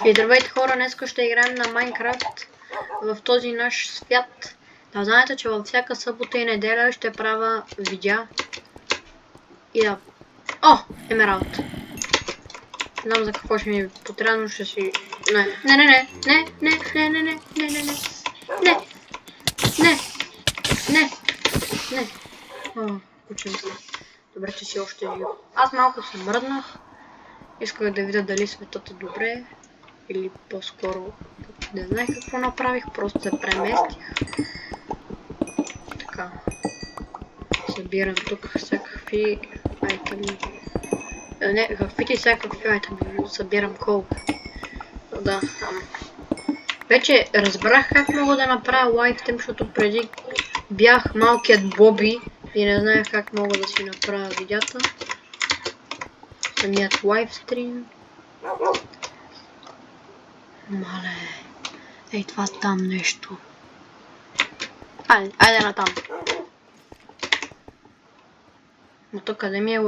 И здравейте хора, днес ще играем на Майнкрафт в този наш свят. Да знаете, че във всяка събота и неделя ще правя видеа. И да... О! Емералд! Не знам за какво ще ми потрябва, но ще си... Не. О, учим се. Добре, че си още жив. Аз малко се мръднах. Исках да видя дали светът е добре. Или по-скоро не знаех какво направих, просто се преместих. Така. Събирам тук всякакви айтеми. Не, каквито всякакви айтеми. Събирам кол. Да. Вече разбрах как мога да направя лайфтим, защото преди бях малкият Боби и не знаех как мога да си направя видеята. Самият лайфстрим. Мале. Ей, това там нещо. Айде на там. Но тук къде ми е...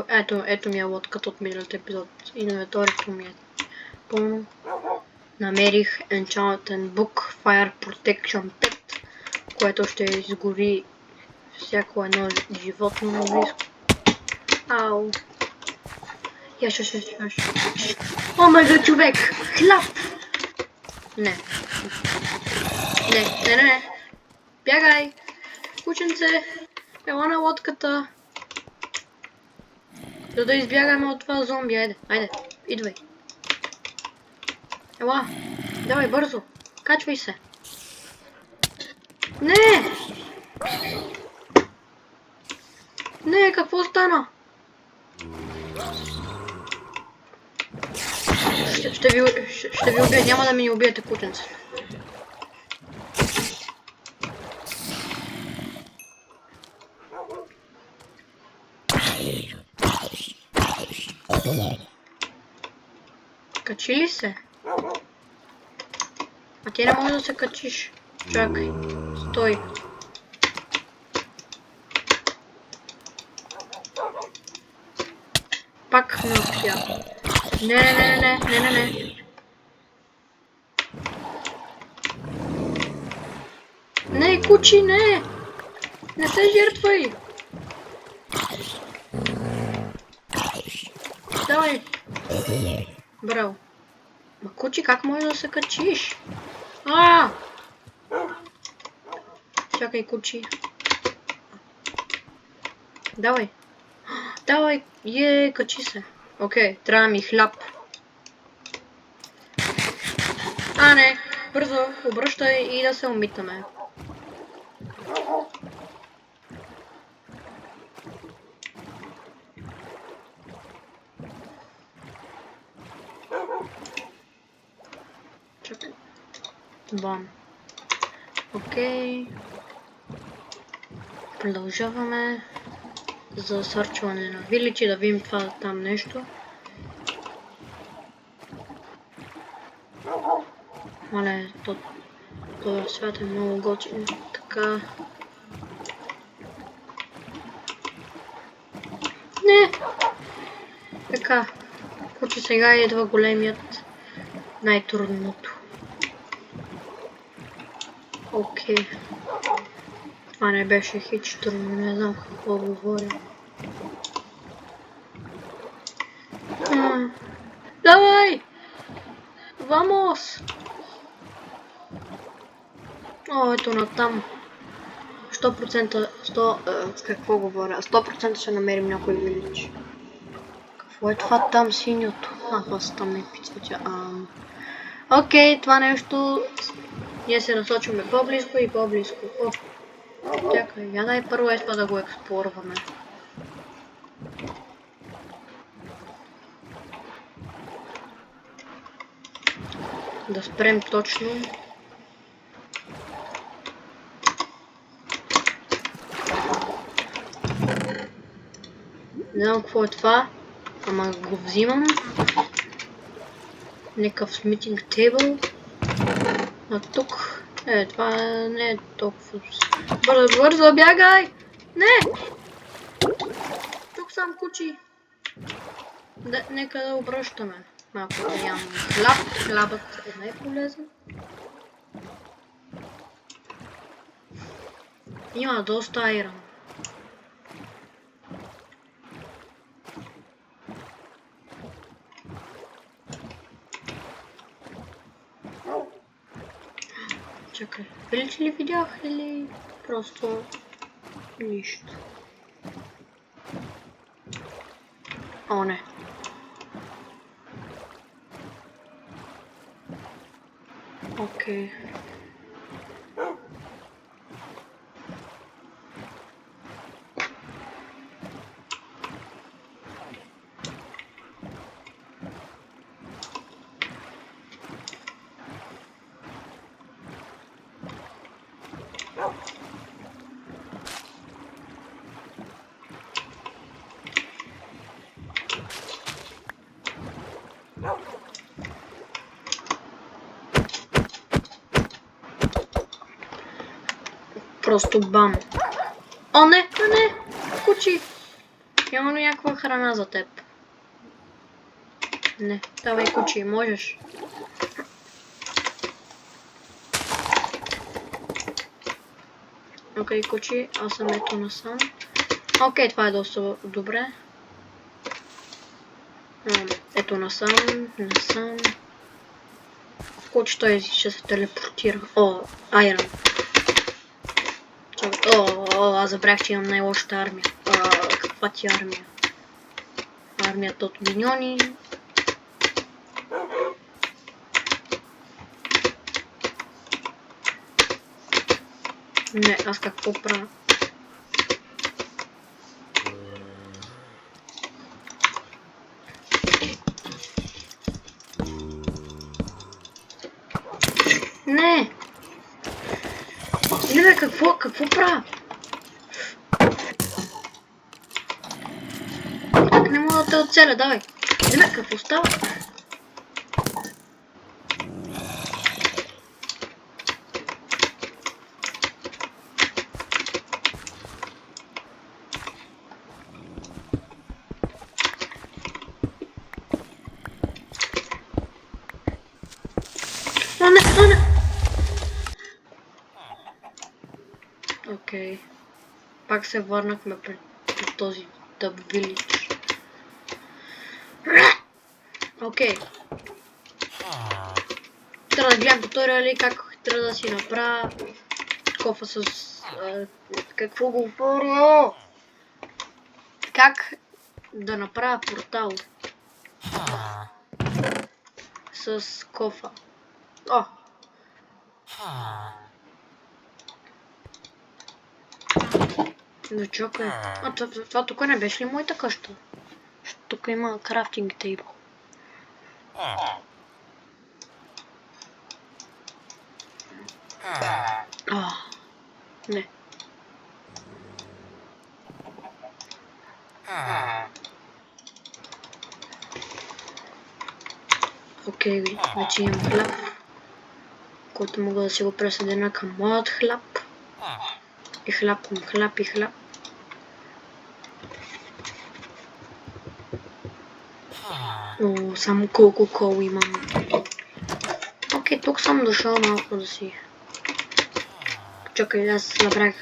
Ето ми е лодката от миналият епизод. Инвентарито ми е пълно. Намерих Enchanted Book Fire Protection 5, което ще изгори всяко едно животно наблизко. Ау. Яш. О май гад, човек! Хляб! Не. Бягай! Кученце! Ела на лодката! За да избягаме от това зомби. Айде. Идвай. Ела! Давай бързо! Качвай се! Не, какво стана? Ще ви убия, няма да ми убиете, кученце. Качи ли се? А ти не можеш да се качиш. Чакай. Стой. Пак ме успя. Не. Не, кучи, не! Не се жертвай! Давай! Браво! Ма кучи, как може да се качиш? Чакай, кучи. Давай! Давай! Качи се! Окей, трябва ми хляб. Не! Бързо, обръщай и да се умитаме. Чакай. Бам. Окей. Продължаваме за сърчване на виличи, да видим това там нещо. Мале, този свят е много готин. Така. Не! Така. Куче, сега идва големият. Най-трудното. Окей. Това не беше хич трудно, не знам какво говоря. Давай! Вамос! Ето натам. 100% говоря? 100% ще намерим някой вилич. Какво е това там синьото? Аз там не пицвача. Окей, това нещо... Ние се насочваме по-близко и по-близко. Чакай, я дай първо да го експлорваме. Да спрем точно. Не знам какво е това, ама го взимам. Някакъв смитинг тейбъл. А тук... това не е толкова... Бързо, бягай! Не! Тук сам кучи. Нека да обръщаме. Малко да ям хляб. Хлябът е най-полезен. Има доста айрон. Чакай, велич ли видях или просто нищо? О, не. Окей. Просто бам. О, не, не, кучи. Има ли някаква храна за теб? Не, давай кучи, можеш. Окей, кучи, аз съм ето насам. Окей, това е доста добре. Ето насам, насам. Кучи, той ще се телепортира. О, айрон. Аз забрах, че имам най-лошата армия. Каква ти армия? Армията от миньони. Не, аз какво правя? Не! Не бе, какво правя? Как не мога да те оцеля, давай. Не бе, какво става? Не! Окей. Пак се върнахме пред този Dub Village. Окей. Трябва да гледам туториали как трябва да си направя кофа с... какво говоря? Как да направя портал с кофа. О! Да чакай. Това тук не беше ли моята къща? Тук има крафтинг тейбъл. Не. Окей, вече имам хляб, който мога да си го пресъединя към моят хляб. И хляб към хляб и хляб. О, само колко кол имам. Окей, тук съм дошъл малко да си... Чакай, аз набрах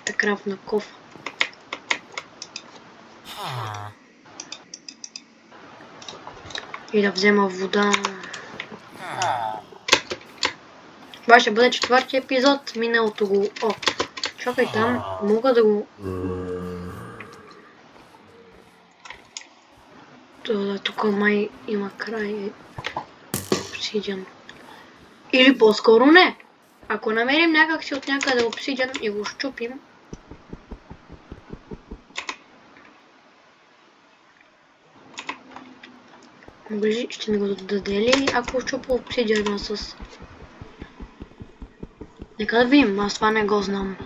такъв на кофа. И да взема вода. Това ще бъде четвърти епизод. Миналото го... О, чакай, там мога да го... Тук май има край обсидиан. Или по-скоро не. Ако намерим някакси от някъде обсидиан и го щупим, ще ми го даде ли, ако щупа обсидиана с... Нека да видим, аз това не го знам.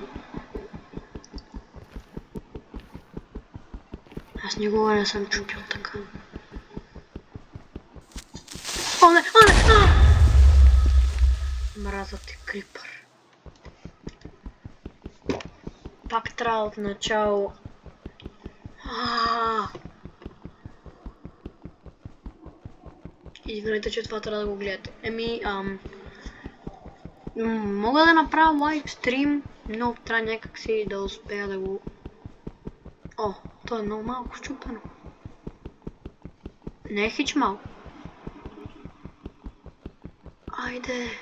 Аз никога не съм чупил така. О, не! Мраза ти, крипър. Пак трябва от начало. Извинете, че това трябва да го гледате. Мога да направя лайв стрим, но трябва някакси да успея да го... О, то е много малко щупено. Не е хич малко. Айде.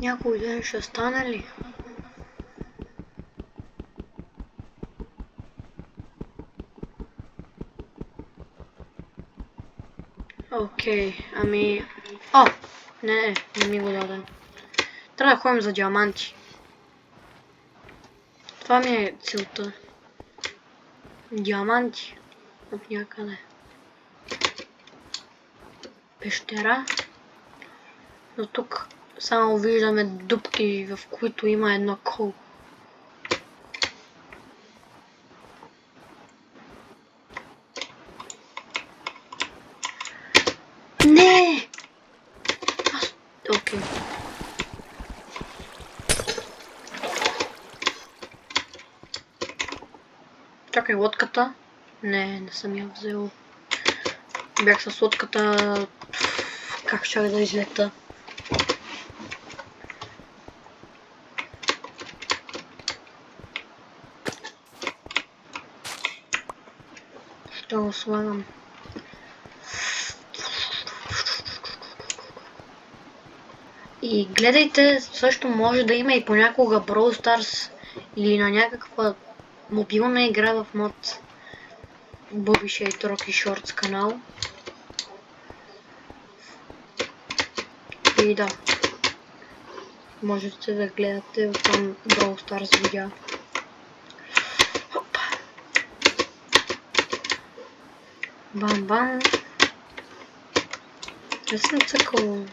Някой ден ще стане ли? Окей, ами... О! Не ми го даде. Трябва да ходим за диаманти. Това ми е целта. Диаманти. От някъде. Пещера. Но тук само виждаме дупки, в които има едно кол. Не! Окей. Чакай, лодката. Не съм я взел. Бях с лодката. Как ще да излета? Ще го слагам. И гледайте, също може да има и понякога Brawl Stars или на някаква мобилна игра в мод Bobby Shade Rocky Shorts канал. И да, можете да гледате там Brawl Stars видеа. Хоп. Бам-бам. Не съм цъкал.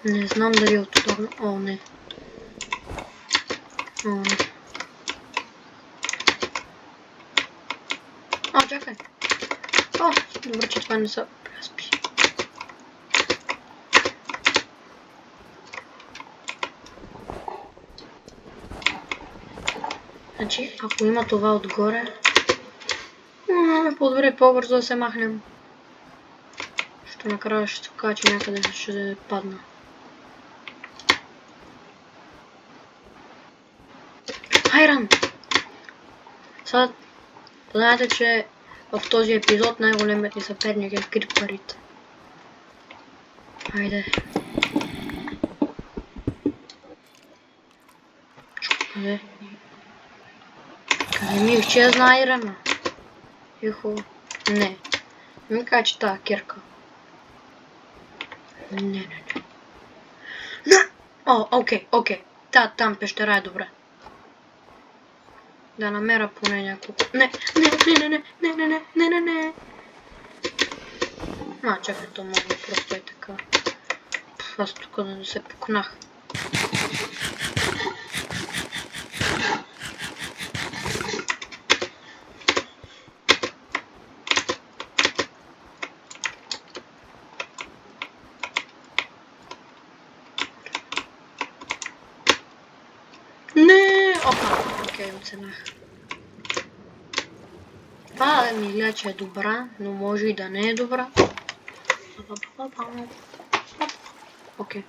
Не знам дали от това... О, не. О, не. О, чакай. О, добре, че това не са преспи. Значи, ако има това отгоре... по-добре по-бързо да се махнем. Що накрая ще се качи някъде, ще падна. Айран! Сега знаете, че в този епизод най-големият ни съперник е крипарите. Айде. Къде? Къде ми изчезна айрана? Ихо. Не. Не ми кажа, че тази кирка. Не. О, окей. Там пещера е добре. Да намеря поне няколко. Не. Чакай, то мога просто е така. Аз тук да се пукнах. Не! Опа! Окей, оценах. Това ми гледа, че е добра, но може и да не е добра. Окей.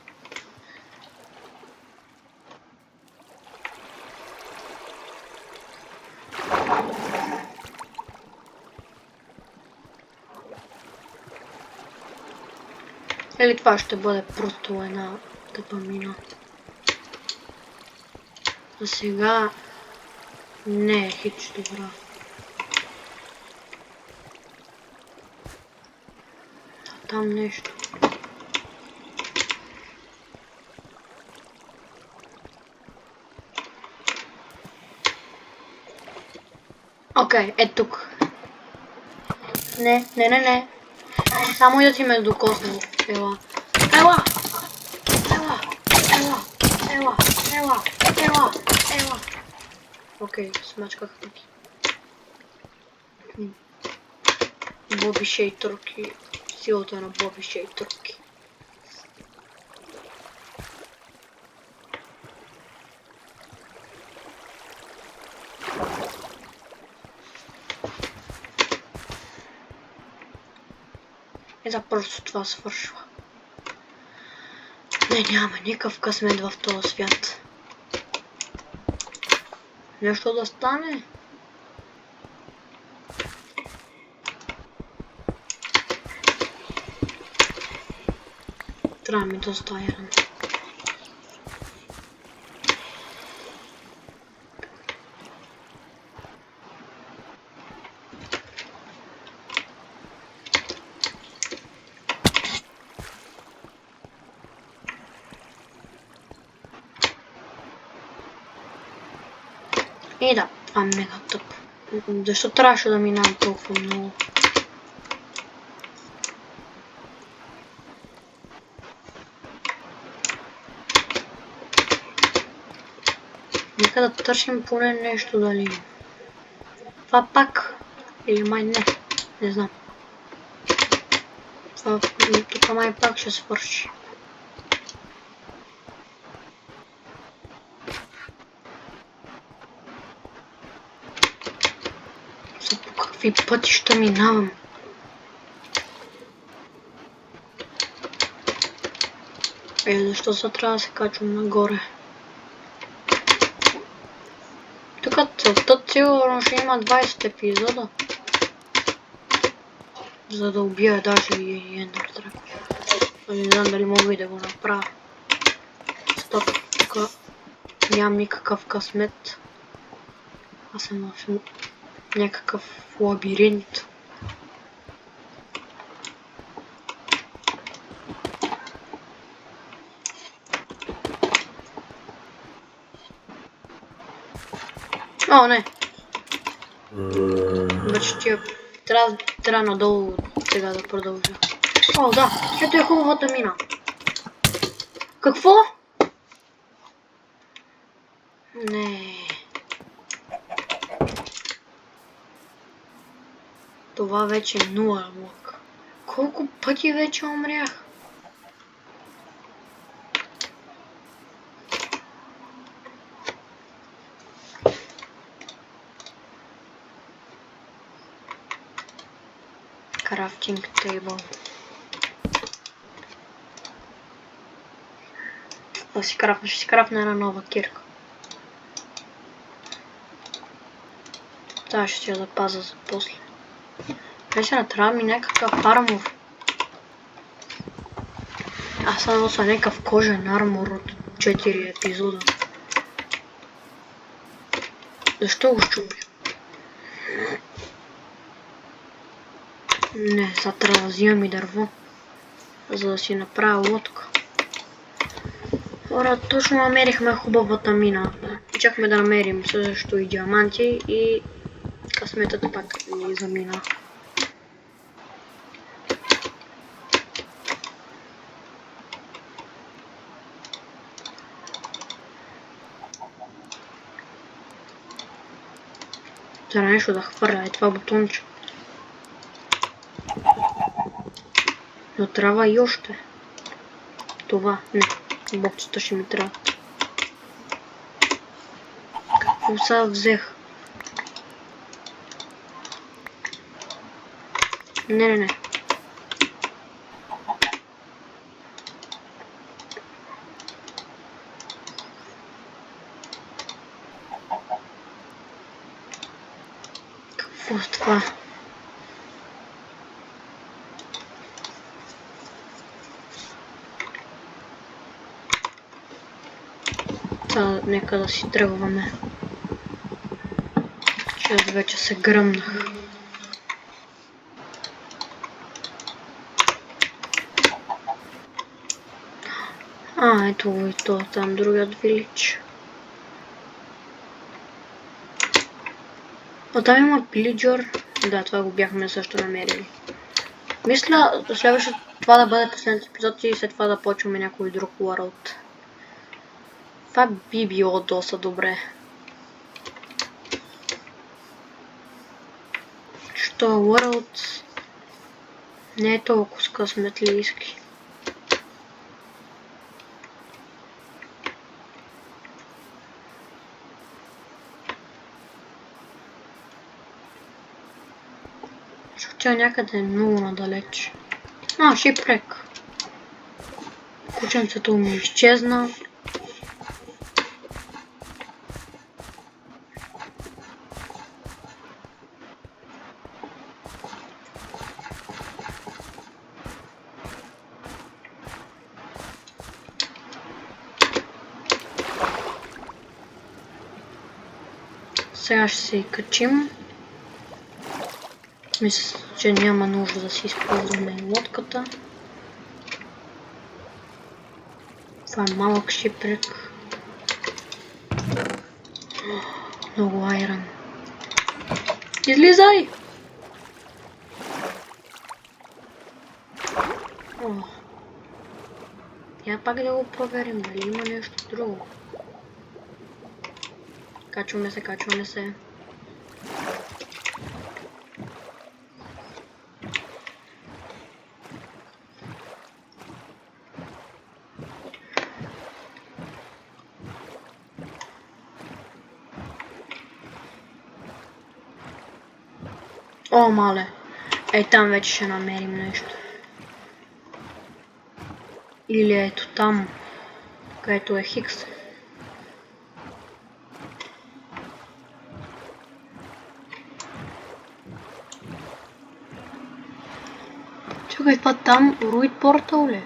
Или това ще бъде просто една тъпа мина. За сега не е хич добра. Там нещо. Окей, е тук. Не. Само и да ти ме докоснал. Ела. Окей, смачках таки. Bobby Shade Rocky. Силата на Bobby Shade Rocky. И да просто това свършва. Не, няма никакъв късмет в този свят. Нещо да стане. Трябва ми доста айрон. И да, това е мега тъпо. Защо трябваше да минавам толкова много? Нека да търсим поне нещо дали. Това пак. Или май не. Не знам. Това тук май пак ще свърши. По какви пътища минавам? Защо се трябва да се качвам нагоре? Тук целта сигурно ще има 20 епизода. За да убия даже и Ендър Драгон. Не знам дали мога и да го направя. Стоп, тук нямам никакъв късмет. Аз съм в някакъв лабиринт. О, не! Вече тия трябва надолу сега да продължа. О, да! Ето е хубавата мина. Какво? Не. Това вече е 0 лък. Колко пъти вече умрях? Крафтинг тейбъл. Ще си крафна една нова кирка. Това ще си я запазя за после. Наистина трябва ми някакъв армор. Аз съм нося някакъв кожен армор от 4 епизода. Защо го щупя? Не, сега трябва да взимам и дърво, за да си направя лодка. Хора, точно намерихме хубавата мина. Чакаме да намерим също и диаманти и късметът пак ни замина. Трябва нещо да хвърля, е това бутонче. Но трябва и още. Това, не. Бокчета ще ми трябва. Какво сега взех? Не. Какво е това? Нека да си тръгваме. Че аз вече се гръмнах. Ето го и то, там другият вилидж. Там има пилиджър. Да, това го бяхме също намерили. Мисля, следваше това да бъде последният епизод и след това да почваме някой друг world. Това би било доста добре. Що world не е толкова късметлийски. Защото тя някъде е много надалеч. А, шипрек. Кученцето ми изчезна. Сега ще се качим. Мисля, че няма нужда да си използваме лодката. Това е малък шипрек. Много айрон. Излизай! Я пак да го проверим, дали има нещо друго. Качваме се, качваме се. О, мале. Ей, там вече ще намерим нещо. Или ето там, където е Хикс. Чакай, това там Руид портал ли?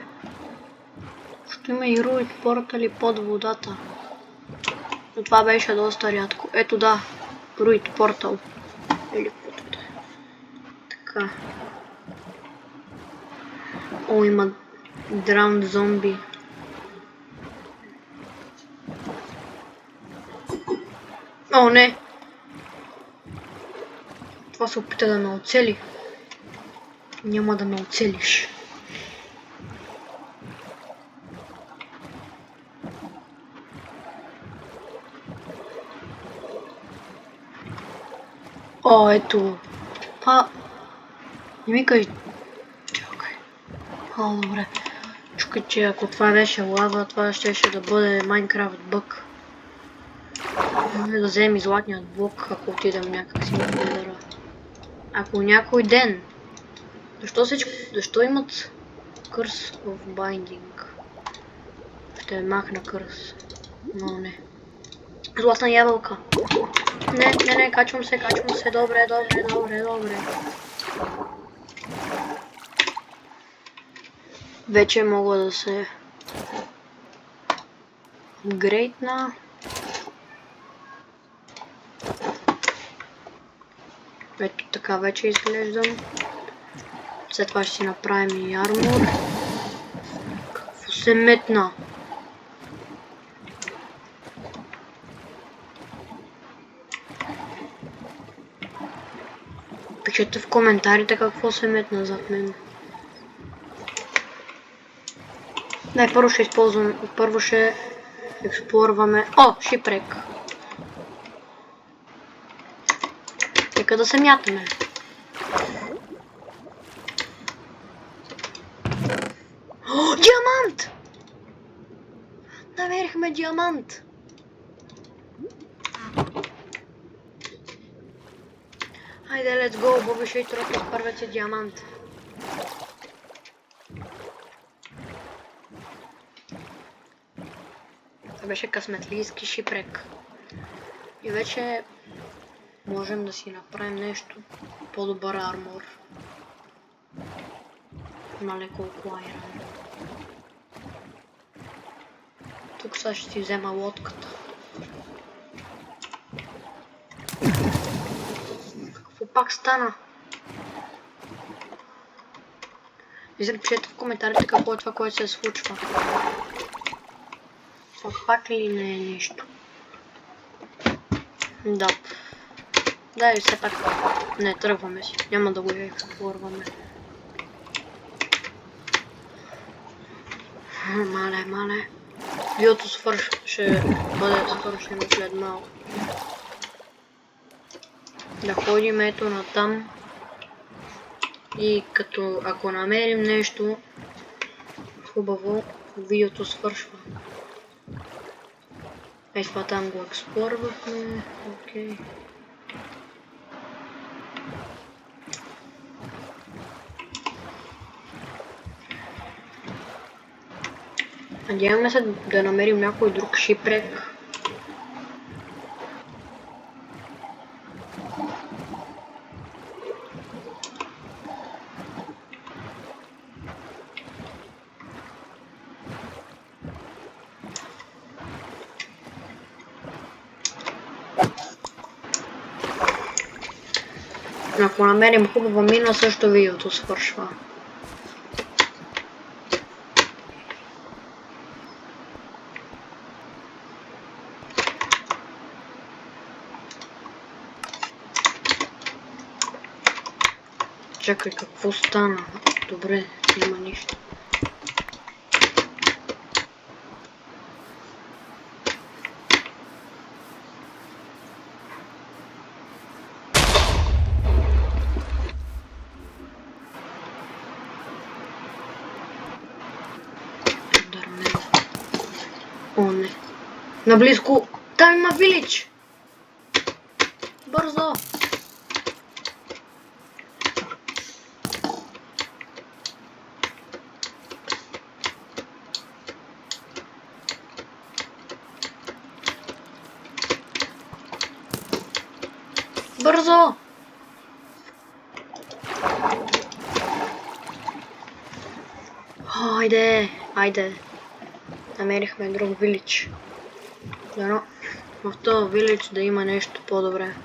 Ще има и Руид портали под водата. Но това беше доста рядко. Ето да, Руид портал. Или каквото е. Така. О, има драунд зомби. О, не! Това се опита да ме оцели. Няма да ме оцелиш. О, ето. Не ми кажи. Чакай. О, добре. Чукай, че ако това беше лава, това ще да бъде Майнкрафт бъг. Да вземем златният блок, ако отидем някак си на Недъра. Ако някой ден. Защо имат кърс в байдинг? Ще махна кърс. Но не. Златна ябълка. Не, качвам се. Добре. Вече мога да се грейтна. Ето така вече изглеждам. След това ще си направим и армор. Какво се метна? Пишете в коментарите какво се метна зад мен. Не, първо ще експлорваме. О, шипрек. Нека да се мятаме. О, диамант! Намерихме диамант. Хайде, let's go, Боби ще и тропи с първият си диамант. Това беше късметлийски шипрек. И вече можем да си направим нещо по-добър армор. Мале колко айрон. Тук сега ще си взема лодката. Какво пак стана? Пишете в коментарите какво е това, което се случва. Това пак ли не е нещо? Да. Да, и все пак не тръгваме си. Няма да го експлорваме. Мале. Биото ще бъде свършено след малко. Да ходим ето натам. И ако намерим нещо хубаво, видеото свършва. Ей, това там го експлорвахме. Окей. Надяваме се да намерим някой друг шипрек. Ако намерим хубава мина, също видеото свършва. Чакай, какво стана? Добре, няма нищо. О, не. Наблизко. Там има вилидж. Бързо. Бързо. Айде, айде. Намерихме друг вилидж. Дано в този вилидж да има нещо по-добре.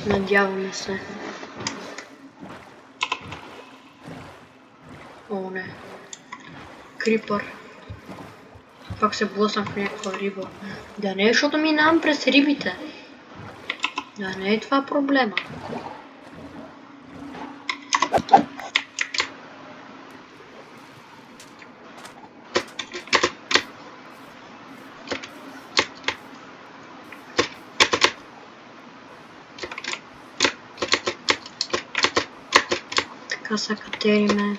Надяваме се. О, не. Крипър. Пак се блъснах в някаква риба. Да не е, защото минавам през рибите. Да не е това проблема. Така се катериме.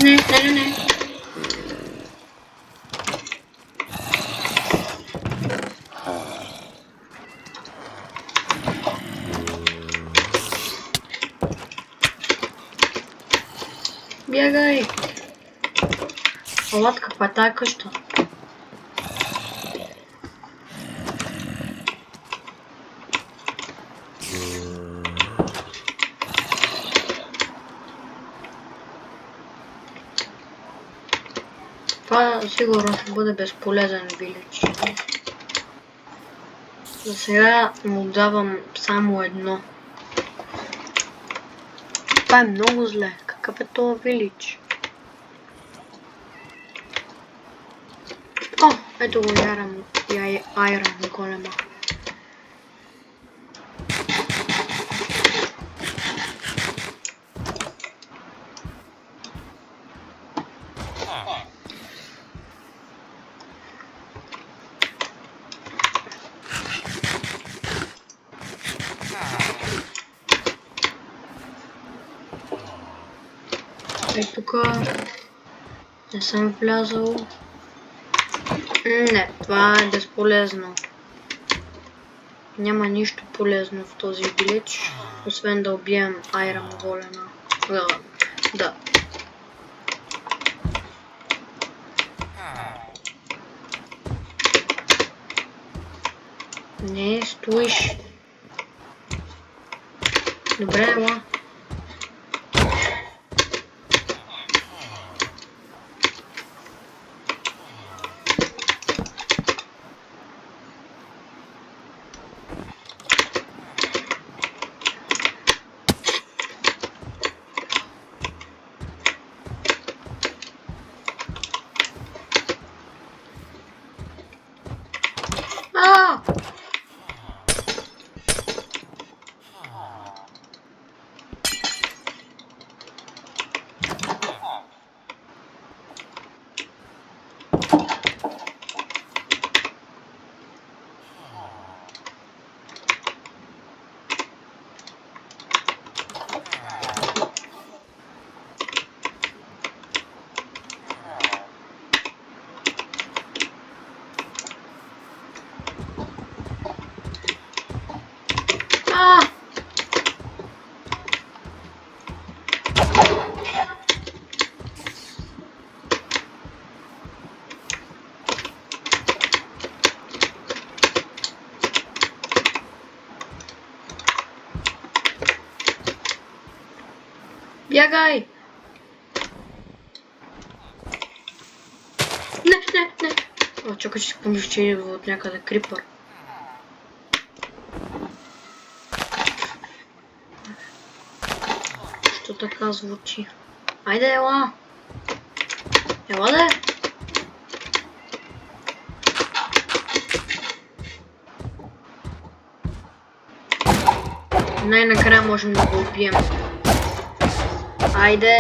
Не. Бягай! Алат, каква е тая къща? Това сигурно ще бъде безполезен вилидж. За сега му давам само едно. Това е много зле. Какъв е този вилидж? О, ето го Айрон голема. Тук не съм влязал. Не, това е безполезно. Няма нищо полезно в този вилидж, освен да убием Айрон голема. Да. Не, стоиш. Добре, ела. Бягай! Не! О, чакай, че си помниш, че идва от някъде крипър. Що така звучи? Айде, ела! Ела да! Най-накрая можем да го убием. Айде!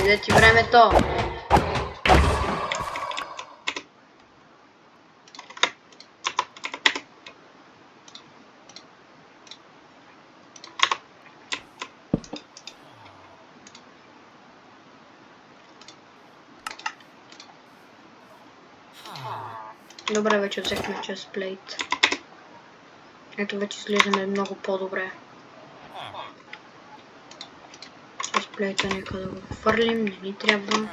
Иде ти времето! Добре, вече взехме честплейт. Ето вече изглеждаме много по-добре. Честплейта нека да го хвърлим, не ни трябва.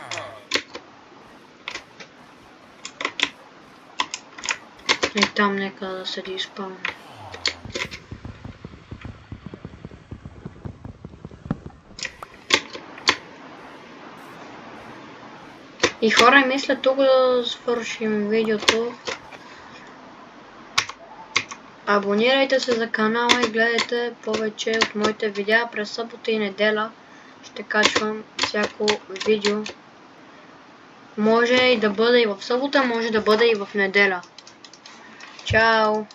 И там нека да седи изпълнено. И хора, мисля тук да свършим видеото. Абонирайте се за канала и гледайте повече от моите видеа. През събота и неделя ще качвам всяко видео. Може и да бъде и в събота, може да бъде и в неделя. Чао!